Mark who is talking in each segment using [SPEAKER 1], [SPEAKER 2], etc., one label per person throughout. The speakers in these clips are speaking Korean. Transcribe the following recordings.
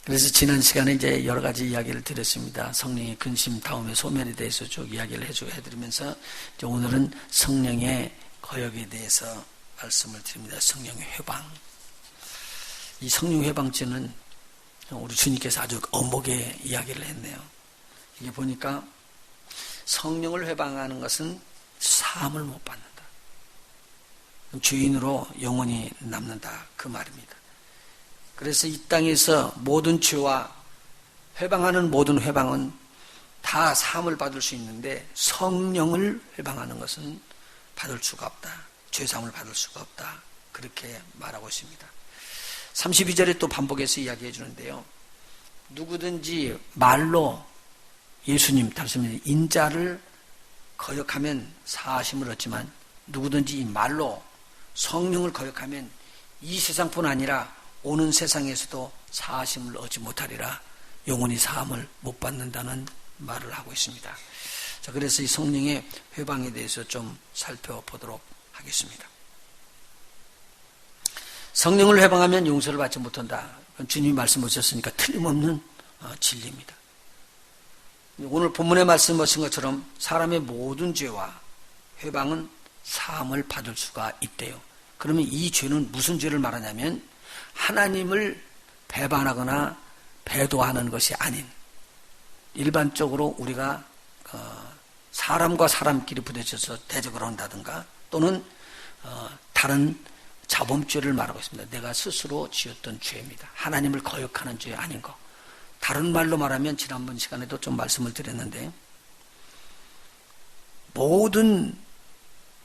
[SPEAKER 1] 그래서 지난 시간에 이제 여러 가지 이야기를 드렸습니다. 성령의 근심, 다음에 소멸에 대해서 쭉 이야기를 해드리면서 이제 오늘은 성령의 거역에 대해서 말씀을 드립니다. 성령의 회방. 이 성령 회방죄는 우리 주님께서 아주 엄하게 이야기를 했네요. 이게 보니까 성령을 회방하는 것은 사함을 못 받는다. 죄인으로 영원히 남는다. 그 말입니다. 그래서 이 땅에서 모든 죄와 회방하는 모든 회방은 다 사함을 받을 수 있는데 성령을 회방하는 것은 받을 수가 없다. 죄사함을 받을 수가 없다. 그렇게 말하고 있습니다. 32절에 또 반복해서 이야기해 주는데요. 누구든지 말로 예수님, 다시 인자를 거역하면 사하심을 얻지만 누구든지 이 말로 성령을 거역하면 이 세상뿐 아니라 오는 세상에서도 사하심을 얻지 못하리라. 영원히 사함을 못 받는다는 말을 하고 있습니다. 자, 그래서 이 성령의 회방에 대해서 좀 살펴보도록 하겠습니다. 성령을 회방하면 용서를 받지 못한다. 주님이 말씀하셨으니까 틀림없는 진리입니다. 오늘 본문에 말씀하신 것처럼 사람의 모든 죄와 회방은 사함을 받을 수가 있대요. 그러면 이 죄는 무슨 죄를 말하냐면 하나님을 배반하거나 배도하는 것이 아닌 일반적으로 우리가 사람과 사람끼리 부딪혀서 대적을 한다든가 또는 다른 자범죄를 말하고 있습니다. 내가 스스로 지었던 죄입니다. 하나님을 거역하는 죄 아닌 거. 다른 말로 말하면 지난번 시간에도 좀 말씀을 드렸는데 모든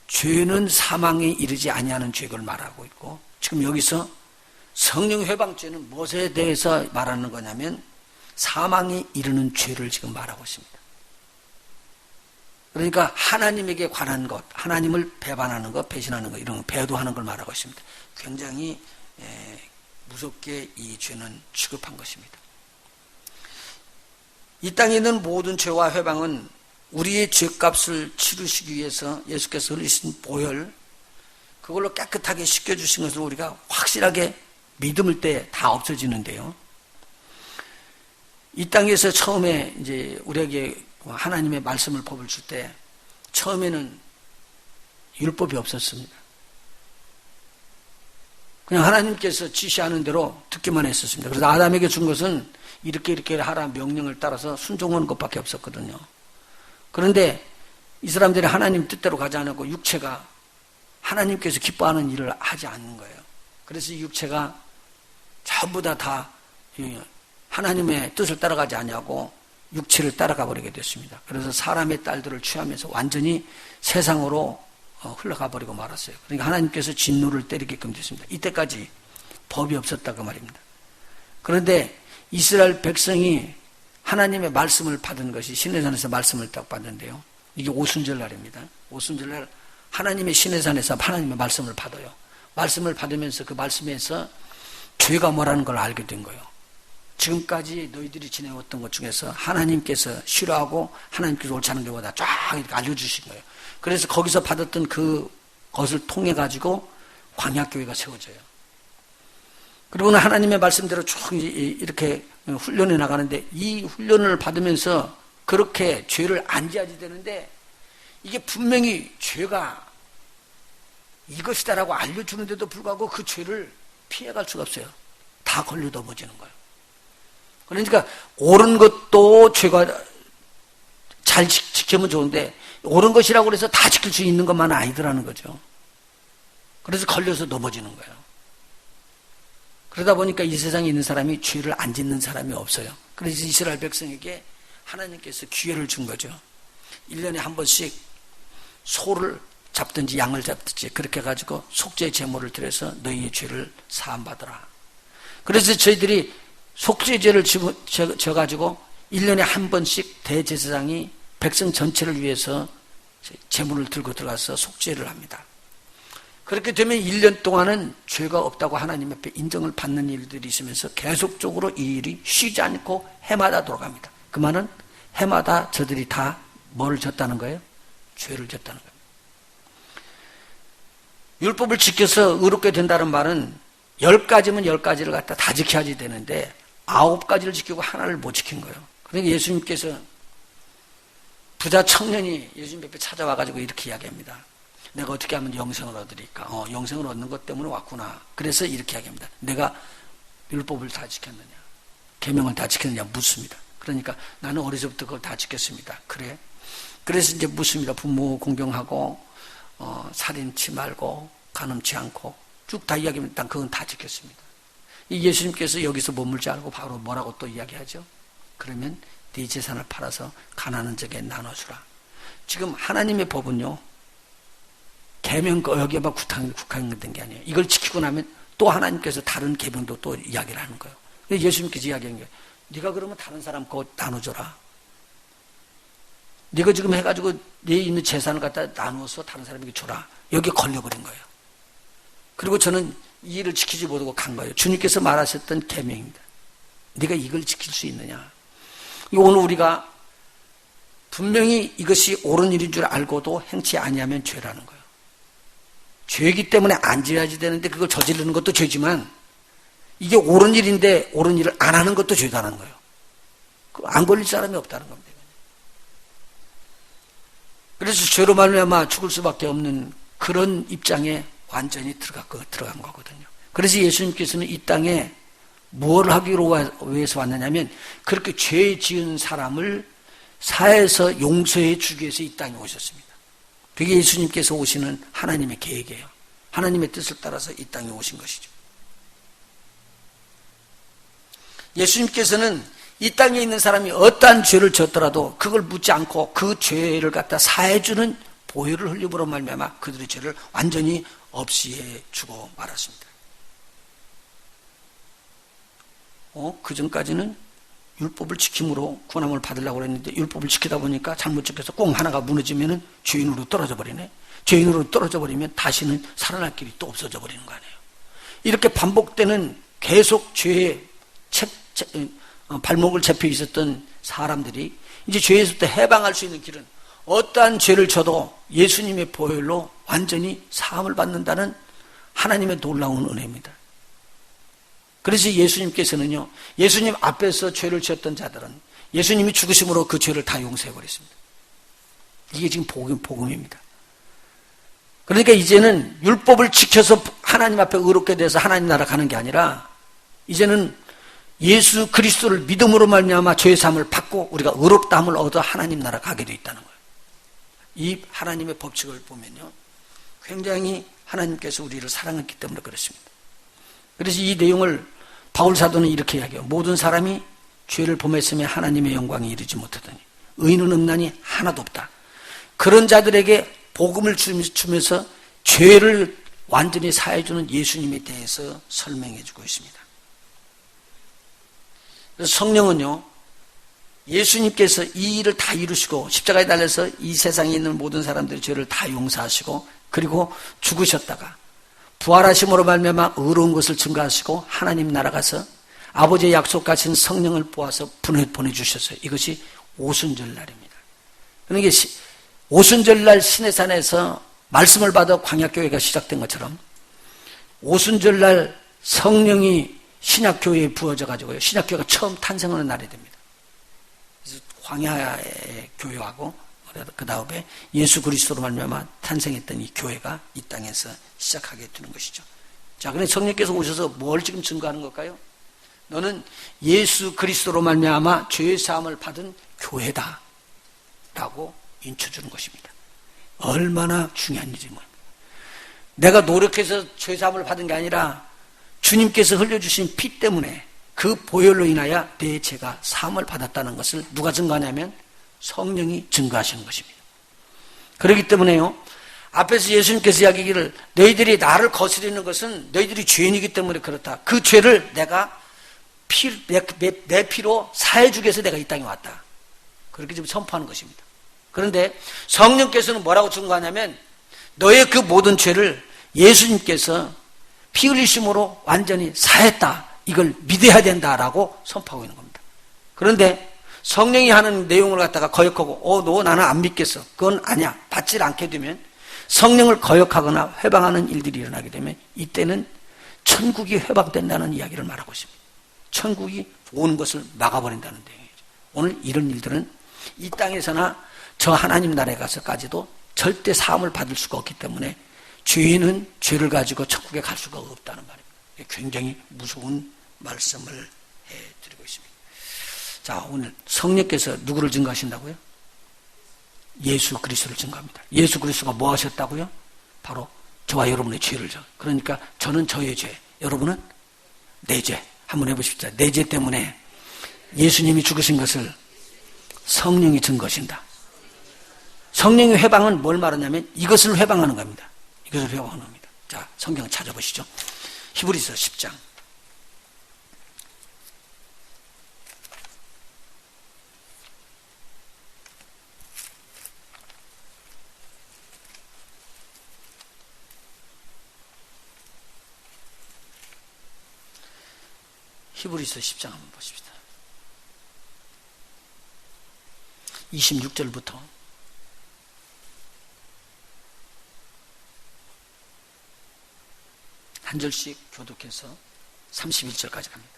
[SPEAKER 1] 죄는 사망에 이르지 아니하는 죄를 말하고 있고 지금 여기서 성령 회방죄는 무엇에 대해서 말하는 거냐면 사망에 이르는 죄를 지금 말하고 있습니다. 그러니까 하나님에게 관한 것, 하나님을 배반하는 것, 배신하는 것, 이런 배도하는 걸 말하고 있습니다. 굉장히 무섭게 이 죄는 취급한 것입니다. 이 땅에 있는 모든 죄와 회방은 우리의 죄값을 치르시기 위해서 예수께서 흘리신 보혈, 그걸로 깨끗하게 씻겨주신 것을 우리가 확실하게 믿음을 때 다 없어지는데요. 이 땅에서 처음에 이제 우리에게 하나님의 말씀을 법을 줄 때 처음에는 율법이 없었습니다. 그냥 하나님께서 지시하는 대로 듣기만 했었습니다. 그래서 아담에게 준 것은 이렇게 하라 명령을 따라서 순종하는 것밖에 없었거든요. 그런데 이 사람들이 하나님 뜻대로 가지 않고 육체가 하나님께서 기뻐하는 일을 하지 않는 거예요. 그래서 이 육체가 전부 다 하나님의 뜻을 따라가지 않냐고 육체를 따라가 버리게 됐습니다. 그래서 사람의 딸들을 취하면서 완전히 세상으로 흘러가 버리고 말았어요. 그러니까 하나님께서 진노를 때리게끔 됐습니다. 이때까지 법이 없었다고 말입니다. 그런데 이스라엘 백성이 하나님의 말씀을 받은 것이 시내산에서 말씀을 딱 받는데요. 이게 오순절날입니다. 오순절날 하나님의 시내산에서 하나님의 말씀을 받아요. 말씀을 받으면서 그 말씀에서 죄가 뭐라는 걸 알게 된 거예요. 지금까지 너희들이 지내왔던 것 중에서 하나님께서 싫어하고 하나님께서 옳지 않은 것보다 쫙 이렇게 알려주신 거예요. 그래서 거기서 받았던 그것을 통해 가지고 광야교회가 세워져요. 그리고는 하나님의 말씀대로 쭉 이렇게 훈련해 나가는데 이 훈련을 받으면서 그렇게 죄를 안 지어야 되는데 이게 분명히 죄가 이것이다라고 알려주는데도 불구하고 그 죄를 피해갈 수가 없어요. 다 걸려 넘어지는 거예요. 그러니까 옳은 것도 죄가 잘 지키면 좋은데 옳은 것이라고 해서 다 지킬 수 있는 것만은 아니더라는 거죠. 그래서 걸려서 넘어지는 거예요. 그러다 보니까 이 세상에 있는 사람이 죄를 안 짓는 사람이 없어요. 그래서 이스라엘 백성에게 하나님께서 기회를 준 거죠. 1년에 한 번씩 소를 잡든지 양을 잡든지 그렇게 해가지고 속죄 제물을 드려서 너희의 죄를 사함받으라. 그래서 저희들이 속죄제를 져가지고 1년에 한 번씩 대제사장이 백성 전체를 위해서 제물을 들고 들어가서 속죄를 합니다. 그렇게 되면 1년 동안은 죄가 없다고 하나님 앞에 인정을 받는 일들이 있으면서 계속적으로 이 일이 쉬지 않고 해마다 돌아갑니다. 그 말은 해마다 저들이 다 뭐를 졌다는 거예요? 죄를 졌다는 거예요. 율법을 지켜서 의롭게 된다는 말은 10가지면 10가지를 갖다 다 지켜야지 되는데 9가지를 지키고 하나를 못 지킨 거예요. 그러니까 예수님께서 부자 청년이 예수님 옆에 찾아와가지고 이렇게 이야기합니다. 내가 어떻게 하면 영생을 얻으리까? 영생을 얻는 것 때문에 왔구나. 그래서 이렇게 이야기합니다. 내가 율법을 다 지켰느냐? 계명을 다 지켰느냐? 묻습니다. 그러니까 나는 어려서부터 그걸 다 지켰습니다. 그래? 그래서 이제 묻습니다. 부모 공경하고 살인치 말고 간음치 않고 쭉 다 이야기합니다. 난 그건 다 지켰습니다. 이 예수님께서 여기서 머물지 않고 바로 뭐라고 또 이야기하죠? 그러면 네 재산을 팔아서 가난한 자에게 나눠주라. 지금 하나님의 법은요, 계명 여기에만 국한된 게 아니에요. 이걸 지키고 나면 또 하나님께서 다른 계명도 또 이야기를 하는 거예요. 예수님께서 이야기하는 거예요. 네가 그러면 다른 사람 그거 나눠줘라. 네가 지금 해가지고 네 있는 재산을 갖다 나누어서 다른 사람에게 줘라. 여기에 걸려버린 거예요. 그리고 저는 이 일을 지키지 못하고 간 거예요. 주님께서 말하셨던 계명입니다. 네가 이걸 지킬 수 있느냐? 오늘 우리가 분명히 이것이 옳은 일인 줄 알고도 행치 아니하면 죄라는 거예요. 죄이기 때문에 안 지어야지 되는데 그걸 저지르는 것도 죄지만 이게 옳은 일인데 옳은 일을 안 하는 것도 죄다는 거예요. 안 걸릴 사람이 없다는 겁니다. 그래서 죄로 말미암아 죽을 수밖에 없는 그런 입장에 완전히 들어간 거거든요. 그래서 예수님께서는 이 땅에 뭘 하기로 위해서 왔느냐면 그렇게 죄 지은 사람을 사해서 용서해 주기 위해서 이 땅에 오셨습니다. 그게 예수님께서 오시는 하나님의 계획이에요. 하나님의 뜻을 따라서 이 땅에 오신 것이죠. 예수님께서는 이 땅에 있는 사람이 어떠한 죄를 졌더라도 그걸 묻지 않고 그 죄를 갖다 사해주는 보혈을 흘림으로 말미암아 그들의 죄를 완전히 없이해 주고 말았습니다. 그 전까지는 율법을 지킴으로 구원함을 받으려고 그랬는데 율법을 지키다 보니까 잘못 지켜서 꽁 하나가 무너지면은 죄인으로 떨어져 버리네. 죄인으로 떨어져 버리면 다시는 살아날 길이 또 없어져 버리는 거 아니에요. 이렇게 반복되는 계속 죄에 발목을 잡혀 있었던 사람들이 이제 죄에서부터 해방할 수 있는 길은 어떠한 죄를 져도 예수님의 보혈로 완전히 사함을 받는다는 하나님의 놀라운 은혜입니다. 그래서 예수님께서는요, 예수님 앞에서 죄를 지었던 자들은 예수님이 죽으심으로 그 죄를 다 용서해버렸습니다. 이게 지금 복음입니다. 그러니까 이제는 율법을 지켜서 하나님 앞에 의롭게 돼서 하나님 나라 가는 게 아니라 이제는 예수 그리스도를 믿음으로 말미암아 죄의 사함을 받고 우리가 의롭다함을 얻어 하나님 나라 가게 되어 있다는 거예요. 이 하나님의 법칙을 보면요, 굉장히 하나님께서 우리를 사랑했기 때문에 그렇습니다. 그래서 이 내용을 바울 사도는 이렇게 이야기해요. 모든 사람이 죄를 범했으며 하나님의 영광에 이르지 못하더니 의인은 없나니 하나도 없다. 그런 자들에게 복음을 주면서 죄를 완전히 사해주는 예수님에 대해서 설명해주고 있습니다. 그래서 성령은요, 예수님께서 이 일을 다 이루시고 십자가에 달려서 이 세상에 있는 모든 사람들의 죄를 다 용서하시고 그리고 죽으셨다가 부활하심으로 말미암아 의로운 것을 증거하시고 하나님 나라 가서 아버지의 약속하신 성령을 보아서 보내주셨어요. 이것이 오순절 날입니다. 그러니까 오순절 날 시내산에서 말씀을 받아 광야교회가 시작된 것처럼 오순절 날 성령이 신약교회에 부어져 가지고요, 신약교회가 처음 탄생하는 날이 됩니다. 그래서 광야의 교회하고 그 다음에 예수 그리스도로 말미암아 탄생했던 이 교회가 이 땅에서 시작하게 되는 것이죠. 자, 그런데 성령께서 오셔서 뭘 지금 증거하는 걸까요? 너는 예수 그리스도로 말미암아 죄의 사함을 받은 교회다 라고 인쳐주는 것입니다. 얼마나 중요한 일이지 뭐. 내가 노력해서 죄의 사함을 받은 게 아니라 주님께서 흘려주신 피 때문에 그 보혈로 인하여 내 죄가 사함을 받았다는 것을 누가 증거하냐면 성령이 증거하시는 것입니다. 그렇기 때문에요, 앞에서 예수님께서 이야기하기를 너희들이 나를 거스리는 것은 너희들이 죄인이기 때문에 그렇다. 그 죄를 내가 내 피로 사해주기 위해서 내가 이 땅에 왔다. 그렇게 지금 선포하는 것입니다. 그런데 성령께서는 뭐라고 증거하냐면 너의 그 모든 죄를 예수님께서 피 흘리심으로 완전히 사했다. 이걸 믿어야 된다라고 선포하고 있는 겁니다. 그런데 성령이 하는 내용을 갖다가 거역하고 너 나는 안 믿겠어. 그건 아니야. 받질 않게 되면 성령을 거역하거나 회방하는 일들이 일어나게 되면 이때는 천국이 회방된다는 이야기를 말하고 있습니다. 천국이 오는 것을 막아버린다는 내용이죠. 오늘 이런 일들은 이 땅에서나 저 하나님 나라에 가서까지도 절대 사함을 받을 수가 없기 때문에 죄인은 죄를 가지고 천국에 갈 수가 없다는 말입니다. 굉장히 무서운 말씀을 해드리고 있습니다. 자, 오늘 성령께서 누구를 증거하신다고요? 예수 그리스도를 증거합니다. 예수 그리스도가 뭐 하셨다고요? 바로 저와 여러분의 죄를 져. 그러니까 저는 저의 죄, 여러분은 내 죄. 한번 해보십시오. 내 죄 때문에 예수님이 죽으신 것을 성령이 증거하신다. 성령의 회방은 뭘 말하냐면 이것을 회방하는 겁니다. 이것을 회방하는 겁니다. 자, 성경 찾아보시죠. 히브리서 10장. 히브리서 10장 한번 보십시다. 26절부터 한 절씩 교독해서 31절까지 갑니다.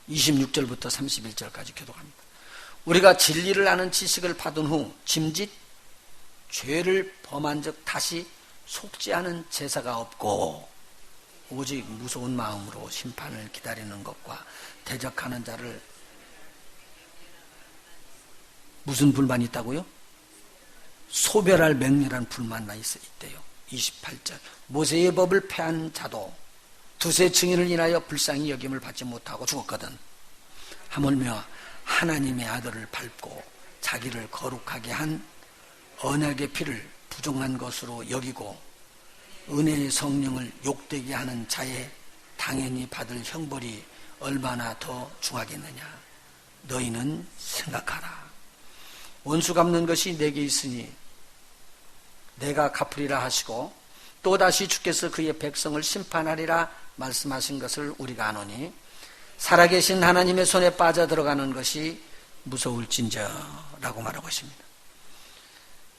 [SPEAKER 1] 26절부터 31절까지 교독합니다. 우리가 진리를 아는 지식을 받은 후 짐짓 죄를 범한 적 다시 속지 않은 제사가 없고 오직 무서운 마음으로 심판을 기다리는 것과 대적하는 자를 무슨 불만이 있다고요? 소멸할 맹렬한 불만이 있대요. 28절 모세의 법을 폐한 자도 두세 증인을 인하여 불쌍히 여김을 받지 못하고 죽었거든. 하물며 하나님의 아들을 밟고 자기를 거룩하게 한 언약의 피를 부정한 것으로 여기고 은혜의 성령을 욕되게 하는 자의 당연히 받을 형벌이 얼마나 더 중하겠느냐. 너희는 생각하라. 원수 갚는 것이 내게 있으니 내가 갚으리라 하시고 또다시 주께서 그의 백성을 심판하리라 말씀하신 것을 우리가 아노니 살아계신 하나님의 손에 빠져들어가는 것이 무서울진저라고 말하고 있습니다.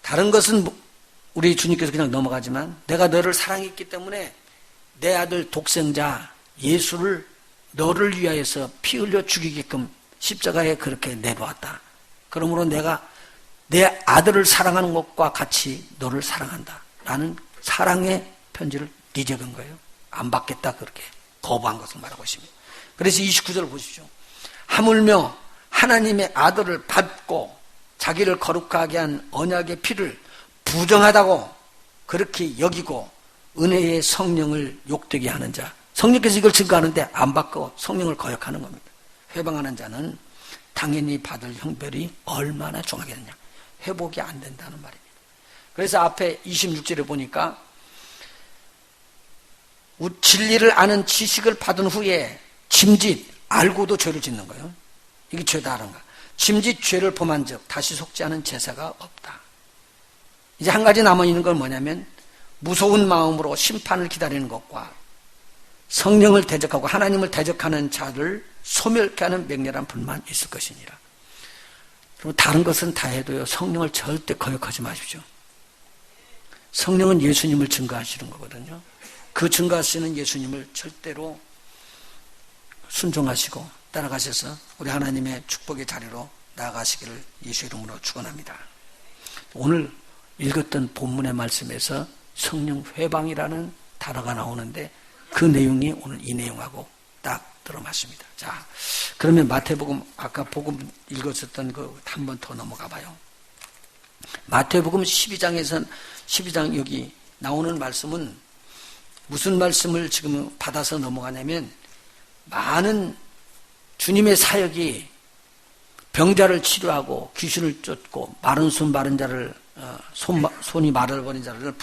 [SPEAKER 1] 다른 것은 우리 주님께서 그냥 넘어가지만 내가 너를 사랑했기 때문에 내 아들 독생자 예수를 너를 위하여서 피 흘려 죽이게끔 십자가에 그렇게 내놓았다. 그러므로 내가 내 아들을 사랑하는 것과 같이 너를 사랑한다. 라는 사랑의 편지를 네 적은 거예요. 안 받겠다 그렇게 거부한 것을 말하고 있습니다. 그래서 29절을 보십시오. 하물며 하나님의 아들을 밟고 자기를 거룩하게 한 언약의 피를 부정하다고 그렇게 여기고 은혜의 성령을 욕되게 하는 자, 성령께서 이걸 증거하는데 안 받고 성령을 거역하는 겁니다. 회방하는 자는 당연히 받을 형벌이 얼마나 중하겠느냐. 회복이 안 된다는 말입니다. 그래서 앞에 26절에 보니까 진리를 아는 지식을 받은 후에 짐짓 알고도 죄를 짓는 거예요. 이게 죄다 하는 거야. 짐짓 죄를 범한 적 다시 속지 않은 제사가 없다. 이제 한 가지 남아있는 건 뭐냐면 무서운 마음으로 심판을 기다리는 것과 성령을 대적하고 하나님을 대적하는 자를 소멸케 하는 맹렬한 불만 있을 것이니라. 그리고 다른 것은 다 해도요, 성령을 절대 거역하지 마십시오. 성령은 예수님을 증거하시는 거거든요. 그 증거하시는 예수님을 절대로 순종하시고 따라가셔서 우리 하나님의 축복의 자리로 나아가시기를 예수 이름으로 축원합니다. 오늘 읽었던 본문의 말씀에서 성령 회방이라는 단어가 나오는데 그 내용이 오늘 이 내용하고 딱 들어맞습니다. 자, 그러면 마태복음 아까 복음 읽었었던 그 한 번 더 넘어가 봐요. 마태복음 12장 여기 나오는 말씀은 무슨 말씀을 지금 받아서 넘어가냐면 많은 주님의 사역이 병자를 치료하고 귀신을 쫓고 마른 손 마른 자를 손이 마르버린 자를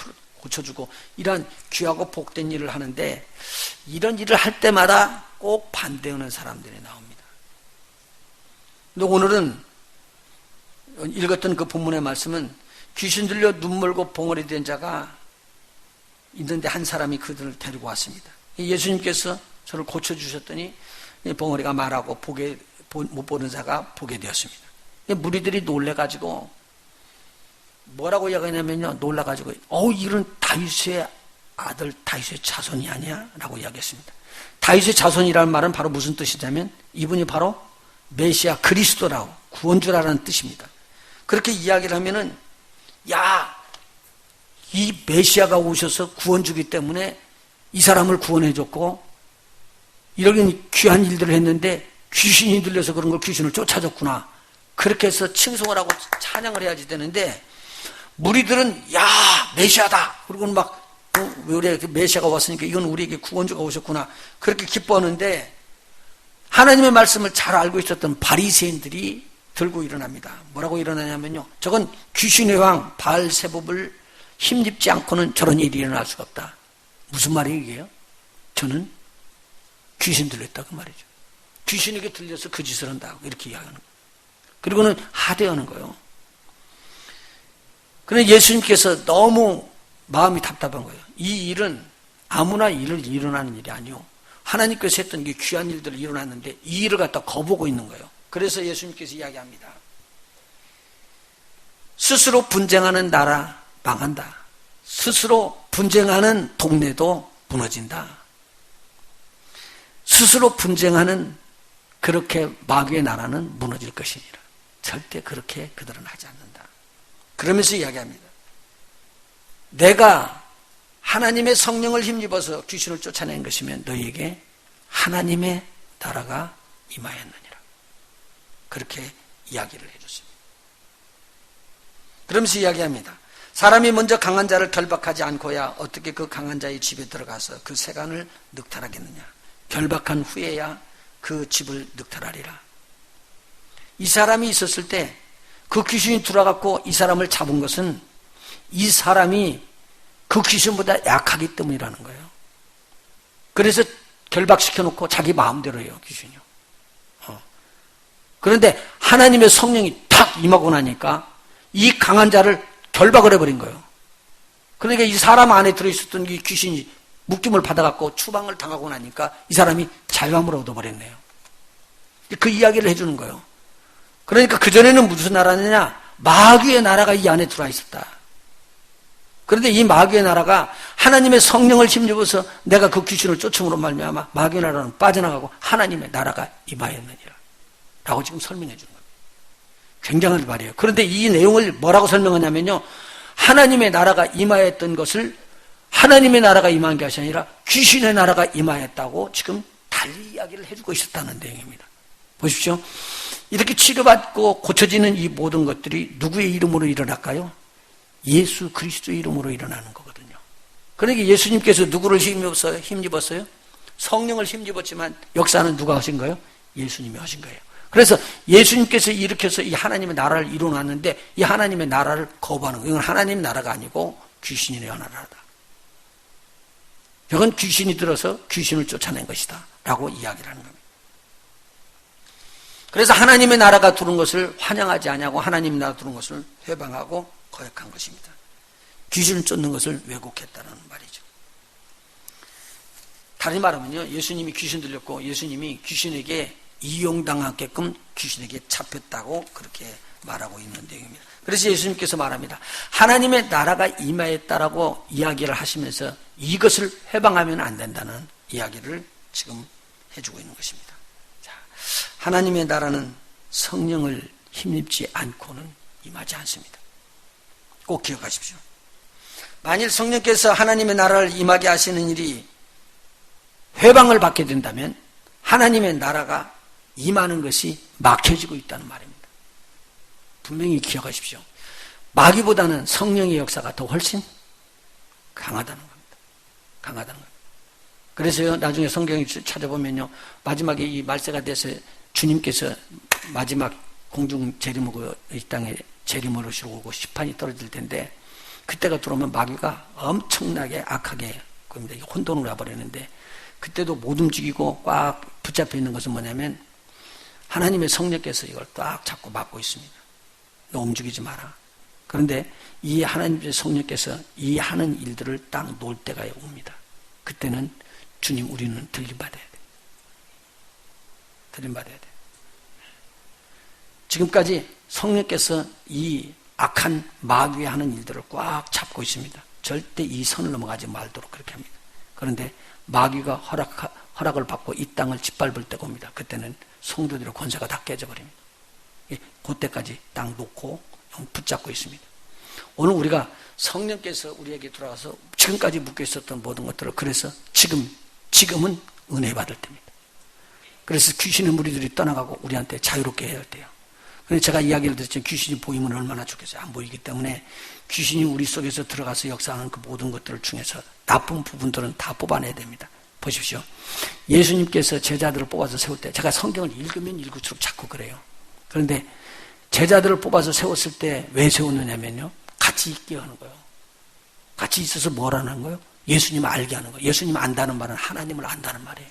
[SPEAKER 1] 고쳐주고 이런 귀하고 복된 일을 하는데 이런 일을 할 때마다 꼭 반대하는 사람들이 나옵니다. 근데 오늘은 읽었던 그 본문의 말씀은 귀신 들려 눈 멀고 봉어리 된 자가 있는데 한 사람이 그들을 데리고 왔습니다. 예수님께서 저를 고쳐주셨더니 봉어리가 말하고 못 보는 자가 보게 되었습니다. 무리들이 놀래가지고 뭐라고 이야기하냐면요, 놀라가지고 이런 다윗의 아들 다윗의 자손이 아니야? 라고 이야기했습니다. 다윗의 자손이라는 말은 바로 무슨 뜻이냐면 이분이 바로 메시아 그리스도라고 구원주라는 뜻입니다. 그렇게 이야기를 하면은 이 메시아가 오셔서 구원주기 때문에 이 사람을 구원해줬고 이런 귀한 일들을 했는데 귀신이 들려서 그런 걸 귀신을 쫓아줬구나. 그렇게 해서 칭송을 하고 찬양을 해야지 되는데 무리들은 메시아다. 그리고는 막 우리 메시아가 왔으니까 이건 우리에게 구원주가 오셨구나. 그렇게 기뻐하는데 하나님의 말씀을 잘 알고 있었던 바리새인들이 들고 일어납니다. 뭐라고 일어나냐면요. 저건 귀신의 왕 바알세붑을 힘입지 않고는 저런 일이 일어날 수가 없다. 무슨 말이에요 이게요? 저는 귀신 들렸다 그 말이죠. 귀신에게 들려서 그 짓을 한다고 이렇게 이야기하는 거예요. 그리고는 하대하는 거예요. 그런데 예수님께서 너무 마음이 답답한 거예요. 이 일은 아무나 일어나는 일이 아니요. 하나님께서 했던 게 귀한 일들이 일어났는데 이 일을 갖다 거보고 있는 거예요. 그래서 예수님께서 이야기합니다. 스스로 분쟁하는 나라 망한다. 스스로 분쟁하는 동네도 무너진다. 스스로 분쟁하는 그렇게 마귀의 나라는 무너질 것이니라. 절대 그렇게 그들은 하지 않는다. 그러면서 이야기합니다. 내가 하나님의 성령을 힘입어서 귀신을 쫓아낸 것이면 너희에게 하나님의 나라가 임하였느니라. 그렇게 이야기를 해줬습니다. 그러면서 이야기합니다. 사람이 먼저 강한 자를 결박하지 않고야 어떻게 그 강한 자의 집에 들어가서 그 세간을 늑탈하겠느냐. 결박한 후에야 그 집을 늑탈하리라. 이 사람이 있었을 때 그 귀신이 들어갔고 이 사람을 잡은 것은 이 사람이 그 귀신보다 약하기 때문이라는 거예요. 그래서 결박시켜놓고 자기 마음대로 해요, 귀신이요. 그런데 하나님의 성령이 탁 임하고 나니까 이 강한 자를 결박을 해버린 거예요. 그러니까 이 사람 안에 들어있었던 이 귀신이 묶임을 받아갖고 추방을 당하고 나니까 이 사람이 자유함을 얻어버렸네요. 그 이야기를 해주는 거예요. 그러니까 그전에는 무슨 나라냐? 마귀의 나라가 이 안에 들어와 있었다. 그런데 이 마귀의 나라가 하나님의 성령을 힘입어서 내가 그 귀신을 쫓음으로 말미암아 마귀의 나라는 빠져나가고 하나님의 나라가 임하였느니라 라고 지금 설명해 주는 겁니다. 굉장한 말이에요. 그런데 이 내용을 뭐라고 설명하냐면요, 하나님의 나라가 임하였던 것을 하나님의 나라가 임한 것이 아니라 귀신의 나라가 임하였다고 지금 달리 이야기를 해주고 있었다는 내용입니다. 보십시오. 이렇게 치료받고 고쳐지는 이 모든 것들이 누구의 이름으로 일어날까요? 예수 그리스도의 이름으로 일어나는 거거든요. 그러니까 예수님께서 누구를 힘입었어요? 성령을 힘입었지만 역사는 누가 하신 거예요? 예수님이 하신 거예요. 그래서 예수님께서 일으켜서 이 하나님의 나라를 이뤄놨는데 이 하나님의 나라를 거부하는 거예요. 이건 하나님 나라가 아니고 귀신의 나라다. 이건 귀신이 들어서 귀신을 쫓아낸 것이다 라고 이야기를 하는 겁니다. 그래서 하나님의 나라가 들어온 것을 환영하지 아니하고 하나님의 나라가 들어온 것을 회방하고 거역한 것입니다. 귀신을 쫓는 것을 왜곡했다는 말이죠. 다른 말하면요, 예수님이 귀신 들렸고 예수님이 귀신에게 이용당하게끔 귀신에게 잡혔다고 그렇게 말하고 있는 내용입니다. 그래서 예수님께서 말합니다. 하나님의 나라가 임하였다라고 이야기를 하시면서 이것을 해방하면 안 된다는 이야기를 지금 해주고 있는 것입니다. 자, 하나님의 나라는 성령을 힘입지 않고는 임하지 않습니다. 꼭 기억하십시오. 만일 성령께서 하나님의 나라를 임하게 하시는 일이 회방을 받게 된다면 하나님의 나라가 임하는 것이 막혀지고 있다는 말입니다. 분명히 기억하십시오. 마귀보다는 성령의 역사가 더 훨씬 강하다는 겁니다. 강하다는 겁니다. 그래서요, 나중에 성경을 찾아보면요, 마지막에 이 말세가 돼서 주님께서 마지막 공중 재림하고 이 땅에 재림을 오시고 오고 심판이 떨어질 텐데 그때가 들어오면 마귀가 엄청나게 악하게 혼돈을 와버리는데 그때도 못 움직이고 꽉 붙잡혀 있는 것은 뭐냐면 하나님의 성령께서 이걸 딱 잡고 막고 있습니다. 너 움직이지 마라. 그런데 이 하나님의 성령께서 이 하는 일들을 딱 놓을 때가 옵니다. 그때는 주님 우리는 들림받아야 돼. 들림받아야 돼. 지금까지 성령께서 이 악한 마귀의 하는 일들을 꽉 잡고 있습니다. 절대 이 선을 넘어가지 말도록 그렇게 합니다. 그런데 마귀가 허락을 받고 이 땅을 짓밟을 때가 옵니다. 그때는 성도들의 권세가 다 깨져버립니다. 그때까지 딱 놓고 붙잡고 있습니다. 오늘 우리가 성령께서 우리에게 들어와서 지금까지 묶여 있었던 모든 것들을 그래서 지금은 은혜 받을 때입니다. 그래서 귀신의 무리들이 떠나가고 우리한테 자유롭게 해야 할 때요. 그런데 제가 이야기를 드렸지만 귀신이 보이면 얼마나 좋겠어요. 안 보이기 때문에 귀신이 우리 속에서 들어가서 역사하는 그 모든 것들을 중에서 나쁜 부분들은 다 뽑아내야 됩니다. 보십시오. 예수님께서 제자들을 뽑아서 세울 때 제가 성경을 읽으면 읽을수록 자꾸 그래요. 그런데 제자들을 뽑아서 세웠을 때 왜 세웠느냐면요. 같이 있게 하는 거예요. 같이 있어서 뭐라는 거예요? 예수님을 알게 하는 거예요. 예수님 안다는 말은 하나님을 안다는 말이에요.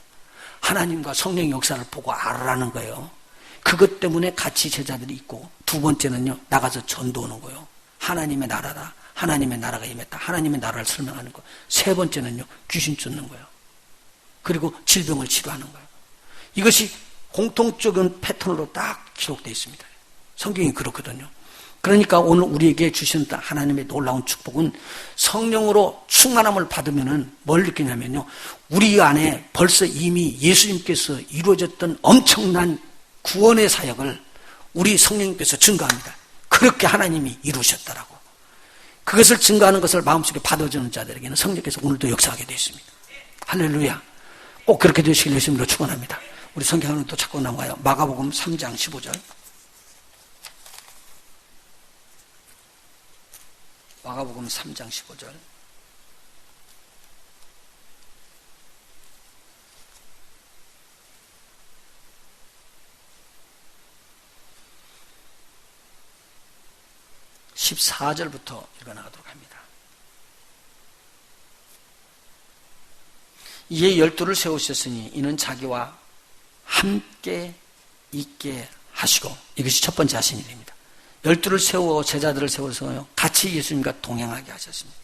[SPEAKER 1] 하나님과 성령의 역사를 보고 알아라는 거예요. 그것 때문에 같이 제자들이 있고 두 번째는요. 나가서 전도하는 거예요. 하나님의 나라다. 하나님의 나라가 임했다. 하나님의 나라를 설명하는 거. 세 번째는요. 귀신 쫓는 거예요. 그리고 질병을 치료하는 거예요. 이것이 공통적인 패턴으로 딱 기록되어 있습니다. 성경이 그렇거든요. 그러니까 오늘 우리에게 주시는 하나님의 놀라운 축복은 성령으로 충만함을 받으면은 뭘 느끼냐면요. 우리 안에 벌써 이미 예수님께서 이루어졌던 엄청난 구원의 사역을 우리 성령님께서 증거합니다. 그렇게 하나님이 이루셨다라고. 그것을 증거하는 것을 마음속에 받아주는 자들에게는 성령께서 오늘도 역사하게 되어 있습니다. 할렐루야. 꼭 그렇게 되시길 예수님으로 축원합니다. 우리 성경은 또 자꾸 나와요. 마가복음 3장 15절. 마가복음 3장 15절. (14절부터) 읽어나가도록 합니다. 이에 12를 세우셨으니 이는 자기와 함께 있게 하시고, 이것이 첫 번째 하신 일입니다. 12를 세우고 제자들을 세워서요 같이 예수님과 동행하게 하셨습니다.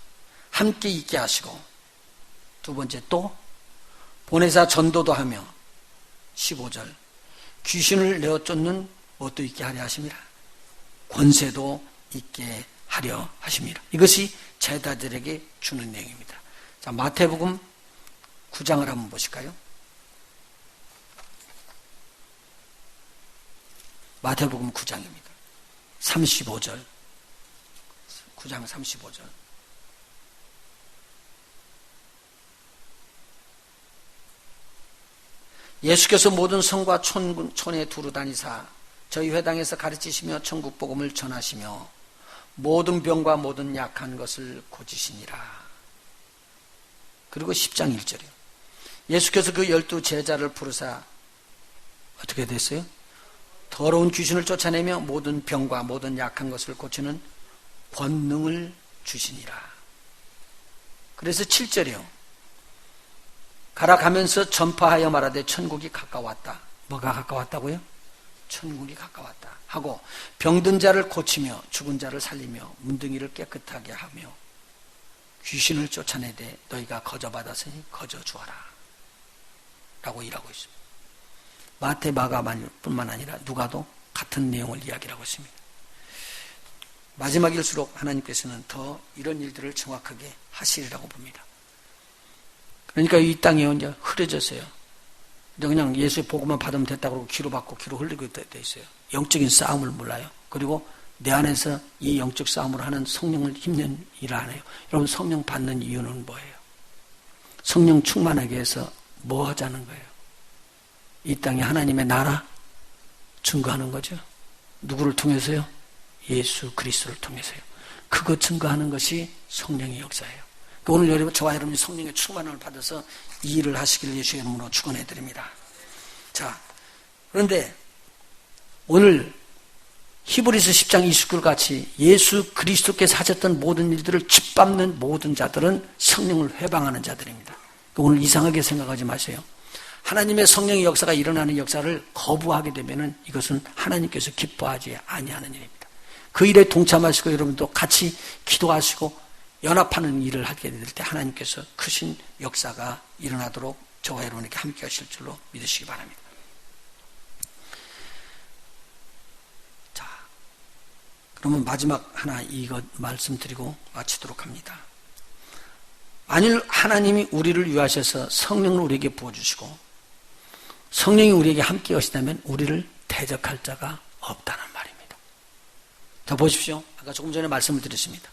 [SPEAKER 1] 함께 있게 하시고, 두 번째 또 보내사 전도도 하며, 15절 귀신을 내어 쫓는 무엇도 있게 하려 하심이라. 권세도 있게 하려 하심이라. 이것이 제자들에게 주는 내용입니다. 자, 마태복음 9장을 한번 보실까요? 마태복음 9장입니다. 35절. 9장 35절. 예수께서 모든 성과 촌에 두루 다니사 저희 회당에서 가르치시며 천국 복음을 전하시며 모든 병과 모든 약한 것을 고치시니라. 그리고 10장 1절이요. 예수께서 그 12 제자를 부르사 어떻게 됐어요? 더러운 귀신을 쫓아내며 모든 병과 모든 약한 것을 고치는 권능을 주시니라. 그래서 7절이요. 가라 가면서 전파하여 말하되 천국이 가까웠다. 뭐가 가까웠다고요? 천국이 가까웠다 하고 병든 자를 고치며 죽은 자를 살리며 문둥이를 깨끗하게 하며 귀신을 쫓아내되 너희가 거저받았으니 거저주어라 라고 일하고 있습니다. 마태, 마가뿐만 아니라 누가도 같은 내용을 이야기하고 있습니다. 마지막일수록 하나님께서는 더 이런 일들을 정확하게 하시리라고 봅니다. 그러니까 이 땅에 이제 흐려졌어요. 그냥 예수의 복음만 받으면 됐다고 그러고 귀로 받고 귀로 흘리고 돼 있어요. 영적인 싸움을 몰라요. 그리고 내 안에서 이 영적 싸움을 하는 성령을 힘든 일을 안 해요. 여러분, 성령 받는 이유는 뭐예요? 성령 충만하게 해서 뭐 하자는 거예요? 이 땅에 하나님의 나라 증거하는 거죠. 누구를 통해서요? 예수 그리스도를 통해서요. 그거 증거하는 것이 성령의 역사예요. 오늘 여러분, 저와 여러분이 성령의 충만함을 받아서 이 일을 하시기를 예수의 이름으로 축원해 드립니다. 자, 그런데 오늘 히브리서 10장 29절 같이 예수 그리스도께서 하셨던 모든 일들을 짓밟는 모든 자들은 성령을 회방하는 자들입니다. 오늘 이상하게 생각하지 마세요. 하나님의 성령의 역사가 일어나는 역사를 거부하게 되면은 이것은 하나님께서 기뻐하지 아니하는 일입니다. 그 일에 동참하시고 여러분도 같이 기도하시고 연합하는 일을 하게 될 때 하나님께서 크신 역사가 일어나도록 저와 여러분에게 함께 하실 줄로 믿으시기 바랍니다. 자, 그러면 마지막 하나 이것 말씀드리고 마치도록 합니다. 만일 하나님이 우리를 위하셔서 성령을 우리에게 부어주시고 성령이 우리에게 함께 하시다면 우리를 대적할 자가 없다는 말입니다. 자, 보십시오. 아까 조금 전에 말씀을 드렸습니다.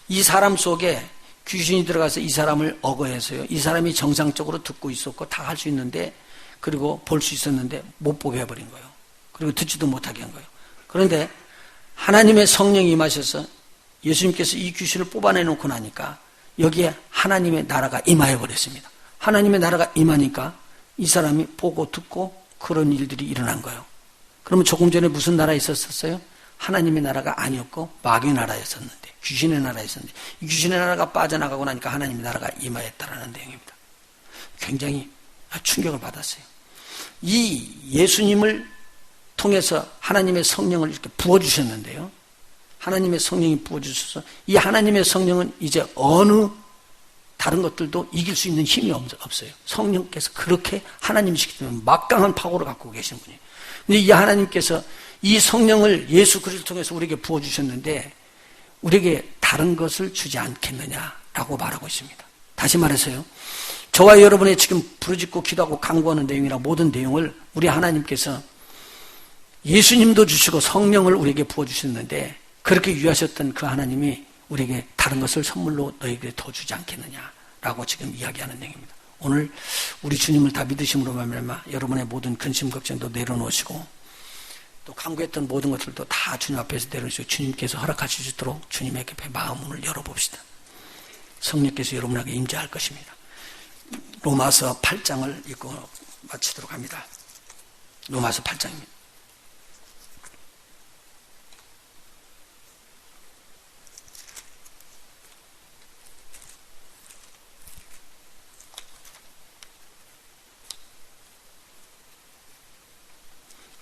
[SPEAKER 1] 이 사람 속에 귀신이 들어가서 이 사람을 억어해서요. 이 사람이 정상적으로 듣고 있었고 다 할 수 있는데, 그리고 볼 수 있었는데 못 보게 해버린 거예요. 그리고 듣지도 못하게 한 거예요. 그런데 하나님의 성령이 임하셔서 예수님께서 이 귀신을 뽑아내놓고 나니까 여기에 하나님의 나라가 임하여버렸습니다. 하나님의 나라가 임하니까 이 사람이 보고 듣고 그런 일들이 일어난 거예요. 그러면 조금 전에 무슨 나라에 있었어요? 하나님의 나라가 아니었고 마귀의 나라였었는데, 귀신의 나라였었는데, 이 귀신의 나라가 빠져나가고 나니까 하나님의 나라가 임하였다라는 내용입니다. 굉장히 충격을 받았어요. 이 예수님을 통해서 하나님의 성령을 이렇게 부어주셨는데요. 하나님의 성령이 부어주셔서 이 하나님의 성령은 이제 어느 다른 것들도 이길 수 있는 힘이 없어요. 성령께서 그렇게 하나님이시기 때문에 막강한 파워를 갖고 계신 분이에요. 근데 이 하나님께서 이 성령을 예수 그리스도를 통해서 우리에게 부어주셨는데 우리에게 다른 것을 주지 않겠느냐라고 말하고 있습니다. 다시 말해서요. 저와 여러분의 지금 부르짖고 기도하고 간구하는 내용이나 모든 내용을 우리 하나님께서 예수님도 주시고 성령을 우리에게 부어주셨는데 그렇게 유하셨던 그 하나님이 우리에게 다른 것을 선물로 너에게 더 주지 않겠느냐라고 지금 이야기하는 내용입니다. 오늘 우리 주님을 다 믿으심으로 말미암아 여러분의 모든 근심 걱정도 내려놓으시고 또 간구했던 모든 것들도 다 주님 앞에서 내려놓으시고 주님께서 허락하실 수 있도록 주님의 곁에 마음문을 열어봅시다. 성령께서 여러분에게 임재할 것입니다. 로마서 8장을 읽고 마치도록 합니다. 로마서 8장입니다.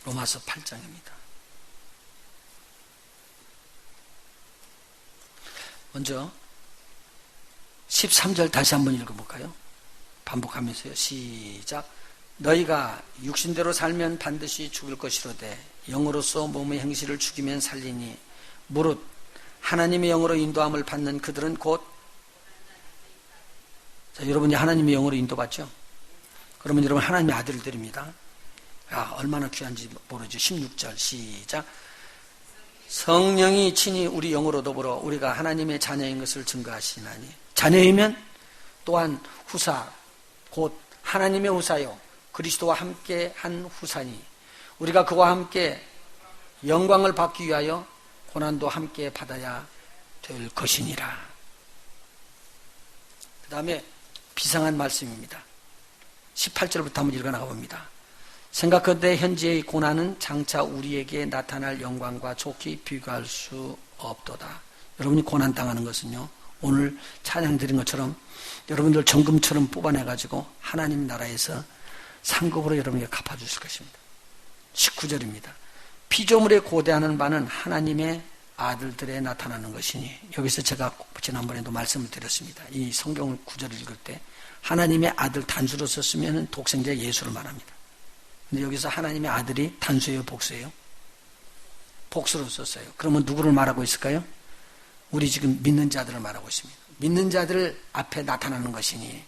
[SPEAKER 1] 로마서 8장입니다. 먼저 13절 다시 한번 읽어볼까요? 반복하면서요. 시작. 너희가 육신대로 살면 반드시 죽을 것이로되 영으로서 몸의 행실을 죽이면 살리니 무릇 하나님의 영으로 인도함을 받는 그들은 곧 자, 여러분이 하나님의 영으로 인도받죠? 그러면 여러분 하나님의 아들들입니다. 얼마나 귀한지 모르죠. 16절 시작. 성령이 친히 우리 영으로 더불어 우리가 하나님의 자녀인 것을 증거하시나니 자녀이면 또한 후사 곧 하나님의 후사요 그리스도와 함께 한 후사니 우리가 그와 함께 영광을 받기 위하여 고난도 함께 받아야 될 것이니라. 그 다음에 비상한 말씀입니다. 18절부터 한번 읽어나가 봅니다. 생각하되 현재의 고난은 장차 우리에게 나타날 영광과 좋게 비교할 수 없도다. 여러분이 고난당하는 것은요, 오늘 찬양 드린 것처럼 여러분들 정금처럼 뽑아내가지고 하나님 나라에서 상급으로 여러분에게 갚아주실 것입니다. 19절입니다. 피조물에 고대하는 바는 하나님의 아들들에 나타나는 것이니, 여기서 제가 지난번에도 말씀을 드렸습니다. 이 성경 구절을 읽을 때 하나님의 아들 단수로 썼으면 독생자 예수를 말합니다. 근데 여기서 하나님의 아들이 단수예요, 복수예요? 복수로 썼어요. 그러면 누구를 말하고 있을까요? 우리 지금 믿는 자들을 말하고 있습니다. 믿는 자들 앞에 나타나는 것이니,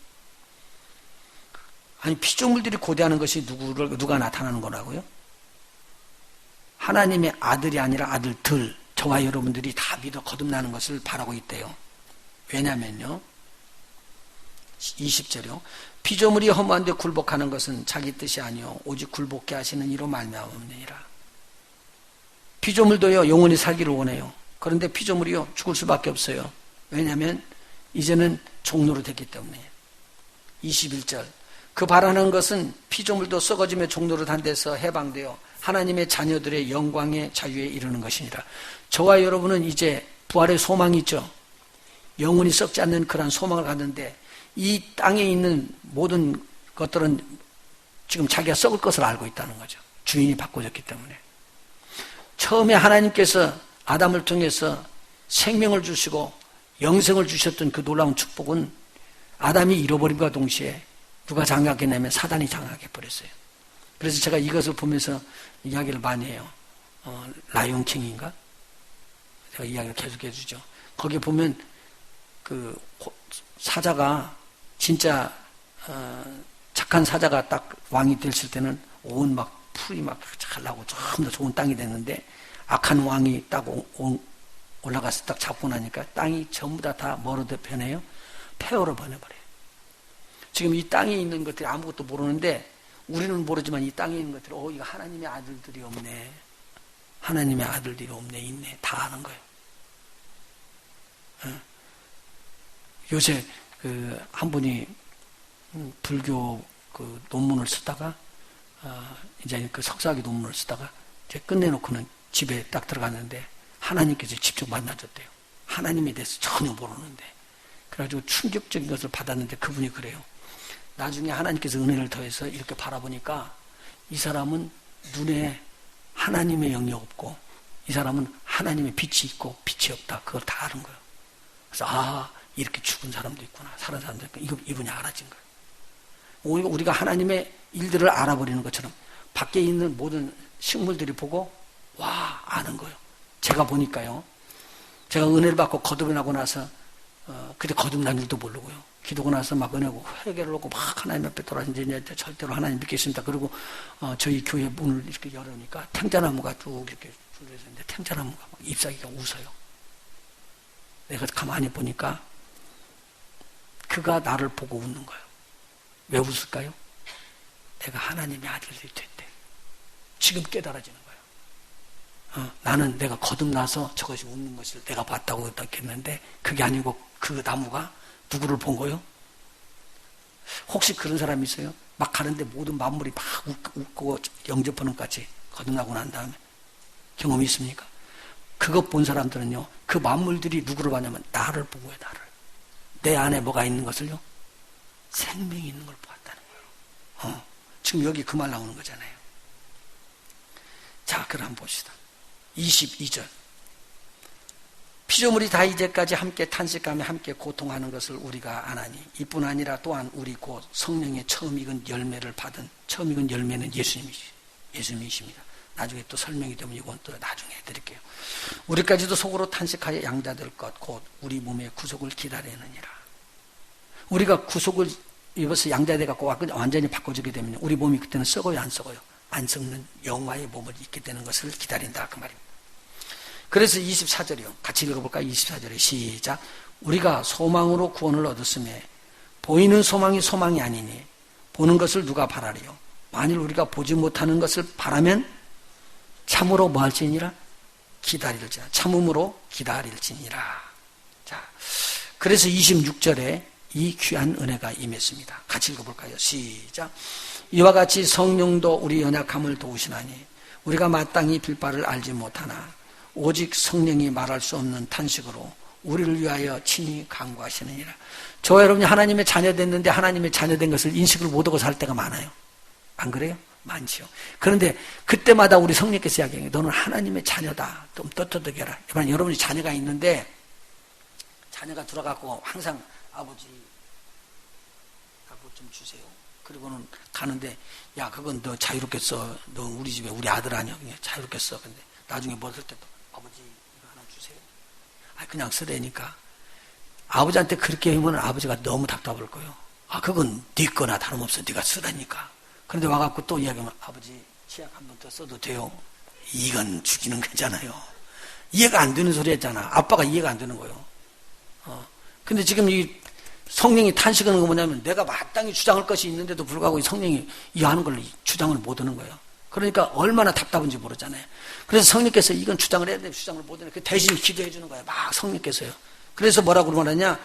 [SPEAKER 1] 아니 피조물들이 고대하는 것이 누가 나타나는 거라고요? 하나님의 아들이 아니라 아들들, 저와 여러분들이 다 믿어 거듭나는 것을 바라고 있대요. 왜냐면요, 20절이요. 피조물이 허무한데 굴복하는 것은 자기 뜻이 아니요 오직 굴복케 하시는 이로 말미암음이니라. 피조물도요 영원히 살기를 원해요. 그런데 피조물이요 죽을 수밖에 없어요. 왜냐하면 이제는 종로로 됐기 때문에. 21절. 그 바라는 것은 피조물도 썩어지며 종로로 단 데서 해방되어 하나님의 자녀들의 영광의 자유에 이르는 것이니라. 저와 여러분은 이제 부활의 소망이 있죠. 영원히 썩지 않는 그런 소망을 갖는데 이 땅에 있는 모든 것들은 지금 자기가 썩을 것을 알고 있다는 거죠. 주인이 바꿔졌기 때문에. 처음에 하나님께서 아담을 통해서 생명을 주시고 영생을 주셨던 그 놀라운 축복은 아담이 잃어버림과 동시에 누가 장악했냐면 사단이 장악해버렸어요. 그래서 제가 이것을 보면서 이야기를 많이 해요. 라이온 킹인가? 제가 이야기를 계속 해주죠. 거기 보면 그 사자가 진짜 착한 사자가 딱 왕이 됐을 때는 온 막 풀이 막 잘 나고 좀 더 좋은 땅이 됐는데 악한 왕이 딱 올라가서 딱 잡고 나니까 땅이 전부 다 뭐로 변해요? 폐허로 변해버려요. 지금 이 땅에 있는 것들이 아무것도 모르는데 우리는 모르지만 이 땅에 있는 것들이 이거 하나님의 아들들이 없네. 하나님의 아들들이 없네, 있네. 다 아는 거예요. 요새 한 분이 불교 논문을 쓰다가 이제 석사학위 논문을 쓰다가 이제 끝내놓고는 집에 딱 들어갔는데 하나님께서 직접 만나줬대요. 하나님에 대해서 전혀 모르는데 그래가지고 충격적인 것을 받았는데 그분이 그래요. 나중에 하나님께서 은혜를 더해서 이렇게 바라보니까 이 사람은 눈에 하나님의 영이 없고 이 사람은 하나님의 빛이 있고 빛이 없다. 그걸 다 아는 거예요. 그래서 이렇게 죽은 사람도 있구나. 사는 사람도 있구나. 이분이 알아진 거예요. 우리가 하나님의 일들을 알아버리는 것처럼 밖에 있는 모든 식물들이 보고 아는 거예요. 제가 보니까요. 제가 은혜를 받고 거듭나고 나서 그때 거듭난 줄도 모르고요. 기도고 나서 막 은혜고 회개를 하고 막 하나님 앞에 돌아서 이제 절대로 하나님 믿겠습니다. 그리고 저희 교회 문을 이렇게 열으니까 탱자나무가 쭉 이렇게 줄려 있는데 탱자나무가 막 잎사귀가 웃어요. 내가 가만히 보니까 그가 나를 보고 웃는 거예요. 왜 웃을까요? 내가 하나님의 아들이 됐대. 지금 깨달아지는 거예요. 나는 내가 거듭나서 저것이 웃는 것을 내가 봤다고 했겠는데 그게 아니고 그 나무가 누구를 본 거요? 혹시 그런 사람이 있어요? 막 가는데 모든 만물이 막 웃고 영접하는 것까지 거듭나고 난 다음에 경험이 있습니까? 그것 본 사람들은요, 그 만물들이 누구를 봤냐면 나를 보고요, 나를. 내 안에 뭐가 있는 것을요? 생명이 있는 걸 보았다는 거예요. 지금 여기 그 말 나오는 거잖아요. 자, 그럼 한번 봅시다. 22절. 피조물이 다 이제까지 함께 탄식하며 함께 고통하는 것을 우리가 아나니 이뿐 아니라 또한 우리 곧 성령의 처음 익은 열매를 받은 처음 익은 열매는 예수님이십니다. 나중에 또 설명이 되면 이건 또 나중에 해드릴게요. 우리까지도 속으로 탄식하여 양자될 것 곧 우리 몸의 구속을 기다리느니라. 우리가 구속을 입어서 양자돼 갖고 완전히 바꿔주게 되면 우리 몸이 그때는 썩어요, 안 썩어요? 안 썩는 영화의 몸을 입게 되는 것을 기다린다 그 말입니다. 그래서 24절이요. 같이 읽어볼까요? 24절에 시작. 우리가 소망으로 구원을 얻었음에 보이는 소망이 소망이 아니니 보는 것을 누가 바라리요? 만일 우리가 보지 못하는 것을 바라면 참으로 뭐 할지니라? 기다릴지니라. 참음으로 기다릴지니라. 자, 그래서 26절에 이 귀한 은혜가 임했습니다. 같이 읽어볼까요? 시작. 이와 같이 성령도 우리 연약함을 도우시나니 우리가 마땅히 빌 바를 알지 못하나 오직 성령이 말할 수 없는 탄식으로 우리를 위하여 친히 간구하시느니라. 저와 여러분이 하나님의 자녀 됐는데 하나님의 자녀 된 것을 인식을 못하고 살 때가 많아요. 안 그래요? 많지요. 그런데 그때마다 우리 성령께서 이야기해요. 너는 하나님의 자녀다. 좀 떳떳하게 해라. 여러분이 자녀가 있는데 자녀가 들어가고 항상 아버지 좀 주세요. 그리고는 가는데 야 그건 너 자유롭게 써. 너 우리 집에 우리 아들 아니야. 그냥 자유롭게 써. 근데 나중에 먹을 때도 아버지 이거 하나 주세요. 그냥 쓰라니까. 아버지한테 그렇게 하면 아버지가 너무 답답할 거예요. 그건 네 거나 다름없어. 네가 쓰라니까. 그런데 와갖고 또 이야기하면 아버지 치약 한 번 더 써도 돼요. 이건 죽이는 거잖아요. 이해가 안 되는 소리 했잖아. 아빠가 이해가 안 되는 거예요. 근데 지금 이 성령이 탄식하는 거 뭐냐면 내가 마땅히 주장할 것이 있는데도 불구하고 이 성령이 이 하는 걸 주장을 못 하는 거예요. 그러니까 얼마나 답답한지 모르잖아요. 그래서 성령께서 이건 주장을 해야 되는데 주장을 못 하는 그 대신 기도해 주는 거예요. 막 성령께서요. 그래서 뭐라고 말하냐?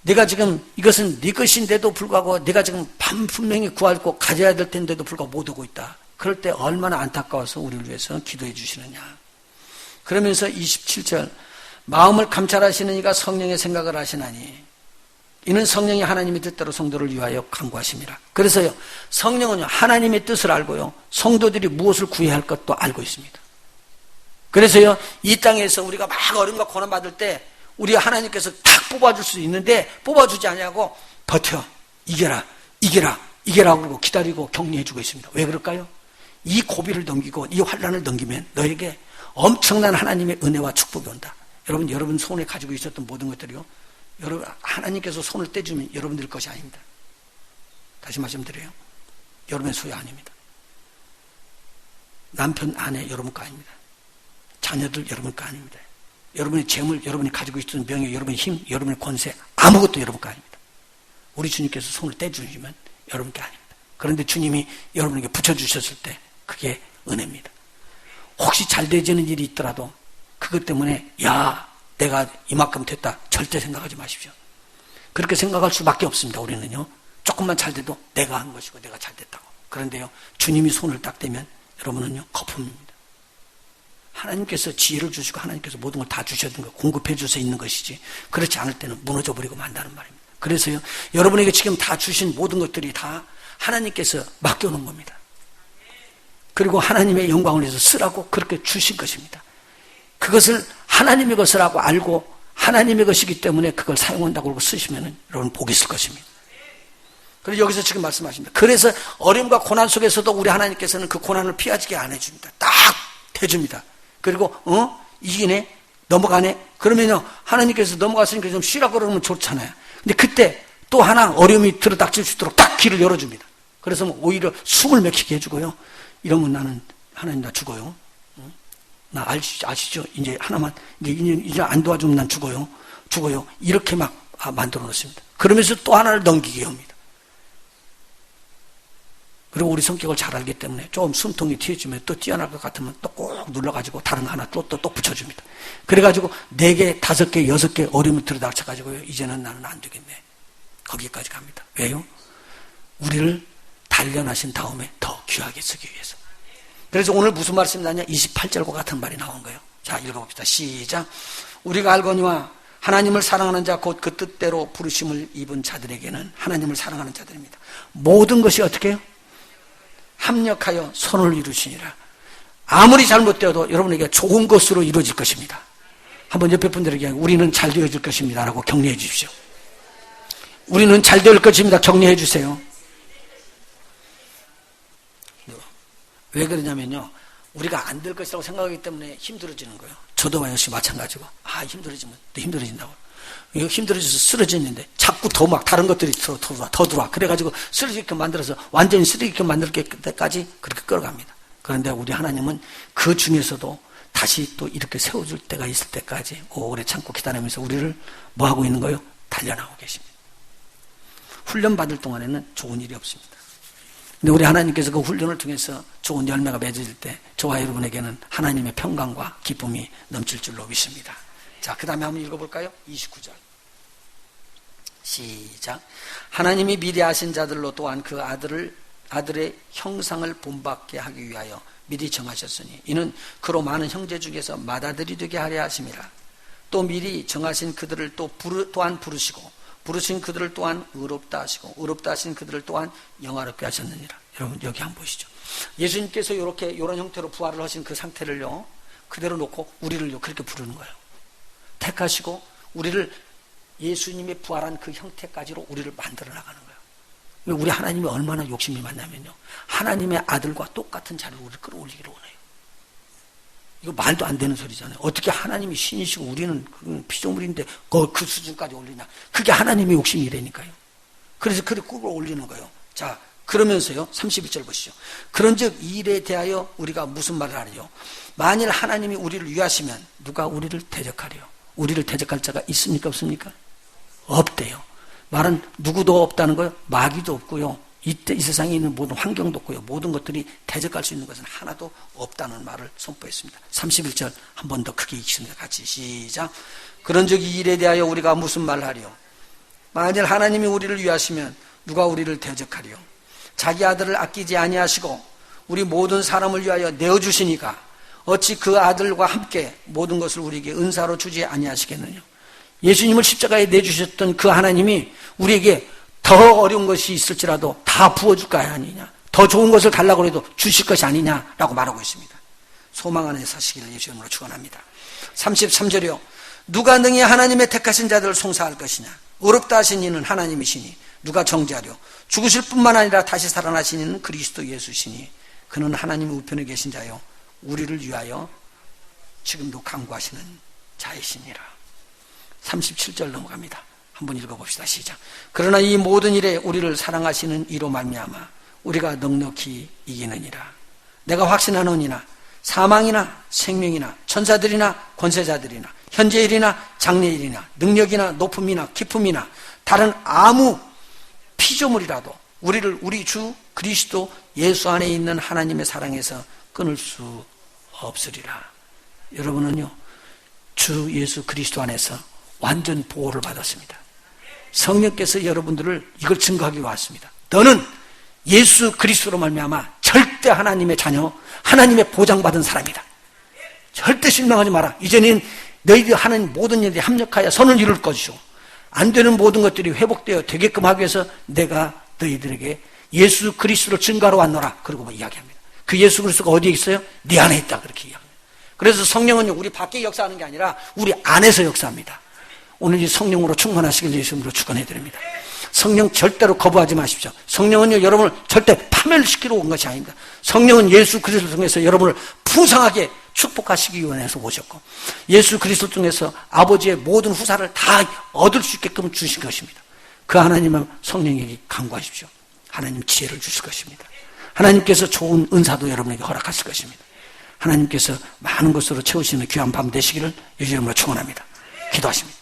[SPEAKER 1] 내가 지금 이것은 네 것인데도 불구하고 내가 지금 분명히 구하고 가져야 될 텐데도 불구하고 못 오고 있다. 그럴 때 얼마나 안타까워서 우리를 위해서 기도해 주시느냐. 그러면서 27절 마음을 감찰하시는 이가 성령의 생각을 하시나니 이는 성령이 하나님의 뜻대로 성도를 위하여 간구하심이라. 그래서요 성령은 하나님의 뜻을 알고요 성도들이 무엇을 구해야 할 것도 알고 있습니다. 그래서요 이 땅에서 우리가 막 어려움과 고난 받을 때 우리 하나님께서 탁 뽑아줄 수 있는데 뽑아주지 않냐고 버텨 이겨라 그러고 기다리고 격려해주고 있습니다. 왜 그럴까요? 이 고비를 넘기고 이 환난을 넘기면 너에게 엄청난 하나님의 은혜와 축복이 온다. 여러분 손에 가지고 있었던 모든 것들이요 여러분 하나님께서 손을 떼주면 여러분들 것이 아닙니다. 다시 말씀드려요. 여러분의 소유 아닙니다. 남편, 아내 여러분 거 아닙니다. 자녀들 여러분 거 아닙니다. 여러분의 재물, 여러분이 가지고 있던 명예, 여러분의 힘, 여러분의 권세 아무것도 여러분 거 아닙니다. 우리 주님께서 손을 떼주시면 여러분 게 아닙니다. 그런데 주님이 여러분에게 붙여주셨을 때 그게 은혜입니다. 혹시 잘 되지는 일이 있더라도 그것 때문에 야 내가 이만큼 됐다 절대 생각하지 마십시오. 그렇게 생각할 수밖에 없습니다. 우리는요. 조금만 잘 돼도 내가 한 것이고 내가 잘 됐다고. 그런데요. 주님이 손을 딱 대면 여러분은요. 거품입니다. 하나님께서 지혜를 주시고 하나님께서 모든 걸 다 주셨던 거 공급해 주셔서 있는 것이지 그렇지 않을 때는 무너져 버리고 만다는 말입니다. 그래서요. 여러분에게 지금 다 주신 모든 것들이 다 하나님께서 맡겨놓은 겁니다. 그리고 하나님의 영광을 위해서 쓰라고 그렇게 주신 것입니다. 그것을 하나님의 것이라고 알고 하나님의 것이기 때문에 그걸 사용한다고 그러고 쓰시면 여러분 복이 있을 것입니다. 그래서 여기서 지금 말씀하십니다. 그래서 어려움과 고난 속에서도 우리 하나님께서는 그 고난을 피하지게 안 해줍니다. 딱 대줍니다. 그리고 이기네 넘어가네 그러면요 하나님께서 넘어갔으니까 좀 쉬라고 그러면 좋잖아요. 근데 그때 또 하나 어려움이 들어닥칠 수 있도록 딱 길을 열어줍니다. 그래서 오히려 숨을 막히게 해주고요. 이러면 나는 하나님 나 죽어요. 나 아시죠? 이제 하나만 이제 안 도와주면 난 죽어요. 이렇게 막 만들어 놓습니다. 그러면서 또 하나를 넘기게 합니다. 그리고 우리 성격을 잘 알기 때문에 좀 숨통이 튀어주면 또 뛰어날 것 같으면 또 꼭 눌러가지고 다른 거 하나 또 붙여줍니다. 그래가지고 4개, 5개, 6개 어려움을 들어닥쳐가지고요. 이제는 나는 안 되겠네. 거기까지 갑니다. 왜요? 우리를 단련하신 다음에 더 귀하게 쓰기 위해서. 그래서 오늘 무슨 말씀이 나냐? 28절과 같은 말이 나온 거예요. 자, 읽어봅시다. 시작. 우리가 알거니와 하나님을 사랑하는 자 곧 그 뜻대로 부르심을 입은 자들에게는 하나님을 사랑하는 자들입니다. 모든 것이 어떻게 해요? 합력하여 선을 이루시니라. 아무리 잘못되어도 여러분에게 좋은 것으로 이루어질 것입니다. 한번 옆에 분들에게 우리는 잘 되어질 것입니다 라고 격려해 주십시오. 우리는 잘 될 것입니다. 격려해 주세요. 왜 그러냐면요. 우리가 안 될 것이라고 생각하기 때문에 힘들어지는 거예요. 저도 역시 마찬가지고. 힘들어지면 또 힘들어진다고. 이거 힘들어져서 쓰러지는데 자꾸 더 막 다른 것들이 더 들어와. 그래가지고 쓰러지게 만들어서 완전히 쓰러지게 만들 때까지 그렇게 끌어갑니다. 그런데 우리 하나님은 그 중에서도 다시 또 이렇게 세워줄 때가 있을 때까지 오래 참고 기다리면서 우리를 뭐 하고 있는 거예요? 단련하고 계십니다. 훈련 받을 동안에는 좋은 일이 없습니다. 근데 우리 하나님께서 그 훈련을 통해서 좋은 열매가 맺어질 때 저와 여러분에게는 하나님의 평강과 기쁨이 넘칠 줄로 믿습니다. 자, 그 다음에 한번 읽어볼까요? 29절. 시작. 하나님이 미리 아신 자들로 또한 그 아들의 형상을 본받게 하기 위하여 미리 정하셨으니 이는 그로 많은 형제 중에서 맏아들이 되게 하려 하심이라. 또 미리 정하신 그들을 또한 부르시고 부르신 그들을 또한 의롭다 하시고 의롭다 하신 그들을 또한 영화롭게 하셨느니라. 여러분 여기 한번 보시죠. 예수님께서 이런 형태로 부활을 하신 그 상태를요 그대로 놓고 우리를요 그렇게 부르는 거예요. 택하시고 우리를 예수님의 부활한 그 형태까지로 우리를 만들어 나가는 거예요. 우리 하나님이 얼마나 욕심이 많냐면요 하나님의 아들과 똑같은 자를 우리를 끌어올리기를 원해요. 이거 말도 안 되는 소리잖아요. 어떻게 하나님이 신이시고 우리는 피조물인데 그 수준까지 올리냐. 그게 하나님의 욕심이라니까요. 그래서 그를 끌어올리는 거예요. 자, 그러면서요 31절 보시죠. 그런즉 이 일에 대하여 우리가 무슨 말을 하리요? 만일 하나님이 우리를 위하시면 누가 우리를 대적하리요? 우리를 대적할 자가 있습니까 없습니까? 없대요. 말은 누구도 없다는 거예요. 마귀도 없고요. 이 세상에 있는 모든 환경도 없고요. 모든 것들이 대적할 수 있는 것은 하나도 없다는 말을 선포했습니다. 31절 한 번 더 크게 읽습니다. 같이 시작. 그런즉 이 일에 대하여 우리가 무슨 말을 하리요? 만일 하나님이 우리를 위하시면 누가 우리를 대적하리요? 자기 아들을 아끼지 아니하시고 우리 모든 사람을 위하여 내어주시니까 어찌 그 아들과 함께 모든 것을 우리에게 은사로 주지 아니하시겠느냐. 예수님을 십자가에 내주셨던 그 하나님이 우리에게 더 어려운 것이 있을지라도 다 부어줄 거 아니냐. 더 좋은 것을 달라고 해도 주실 것이 아니냐라고 말하고 있습니다. 소망 안에 사시기를 예수 이름으로 축원합니다. 33절이요. 누가 능히 하나님의 택하신 자들을 송사할 것이냐. 어렵다 하신 이는 하나님이시니 누가 정죄하려. 죽으실 뿐만 아니라 다시 살아나신 이는 그리스도 예수시니 그는 하나님의 우편에 계신 자요 우리를 위하여 지금도 간구하시는 자이시니라. 37절 넘어갑니다. 한번 읽어봅시다. 시작. 그러나 이 모든 일에 우리를 사랑하시는 이로 말미암아 우리가 넉넉히 이기느니라. 내가 확신하노니나 사망이나 생명이나 천사들이나 권세자들이나 현재일이나 장래일이나 능력이나 높음이나 깊음이나 다른 아무 피조물이라도 우리를 우리 주 그리스도 예수 안에 있는 하나님의 사랑에서 끊을 수 없으리라. 여러분은요, 주 예수 그리스도 안에서 완전 보호를 받았습니다. 성령께서 여러분들을 이걸 증거하기 왔습니다. 너는 예수 그리스도로 말미암아 절대 하나님의 자녀, 하나님의 보장받은 사람이다. 절대 실망하지 마라. 이제는 너희들이 하는 모든 일들이 합력하여 선을 이룰 것이고 안 되는 모든 것들이 회복되어 되게끔 하기 위해서 내가 너희들에게 예수 그리스도를 증거하러 왔노라. 그러고 뭐 이야기합니다. 그 예수 그리스도가 어디에 있어요? 네 안에 있다. 그렇게 이야기합니다. 그래서 성령은 우리 밖에 역사하는 게 아니라 우리 안에서 역사합니다. 오늘 이 성령으로 충만하시길 예수님으로 축원해드립니다. 성령 절대로 거부하지 마십시오. 성령은요, 여러분을 절대 파멸시키러 온 것이 아닙니다. 성령은 예수 그리스도를 통해서 여러분을 풍성하게 축복하시기 위해서 오셨고, 예수 그리스도 통해서 아버지의 모든 후사를 다 얻을 수 있게끔 주신 것입니다. 그 하나님은 성령에게 간구하십시오. 하나님 지혜를 주실 것입니다. 하나님께서 좋은 은사도 여러분에게 허락하실 것입니다. 하나님께서 많은 것으로 채우시는 귀한 밤 되시기를 예수 이름으로 축원합니다. 기도하십니다.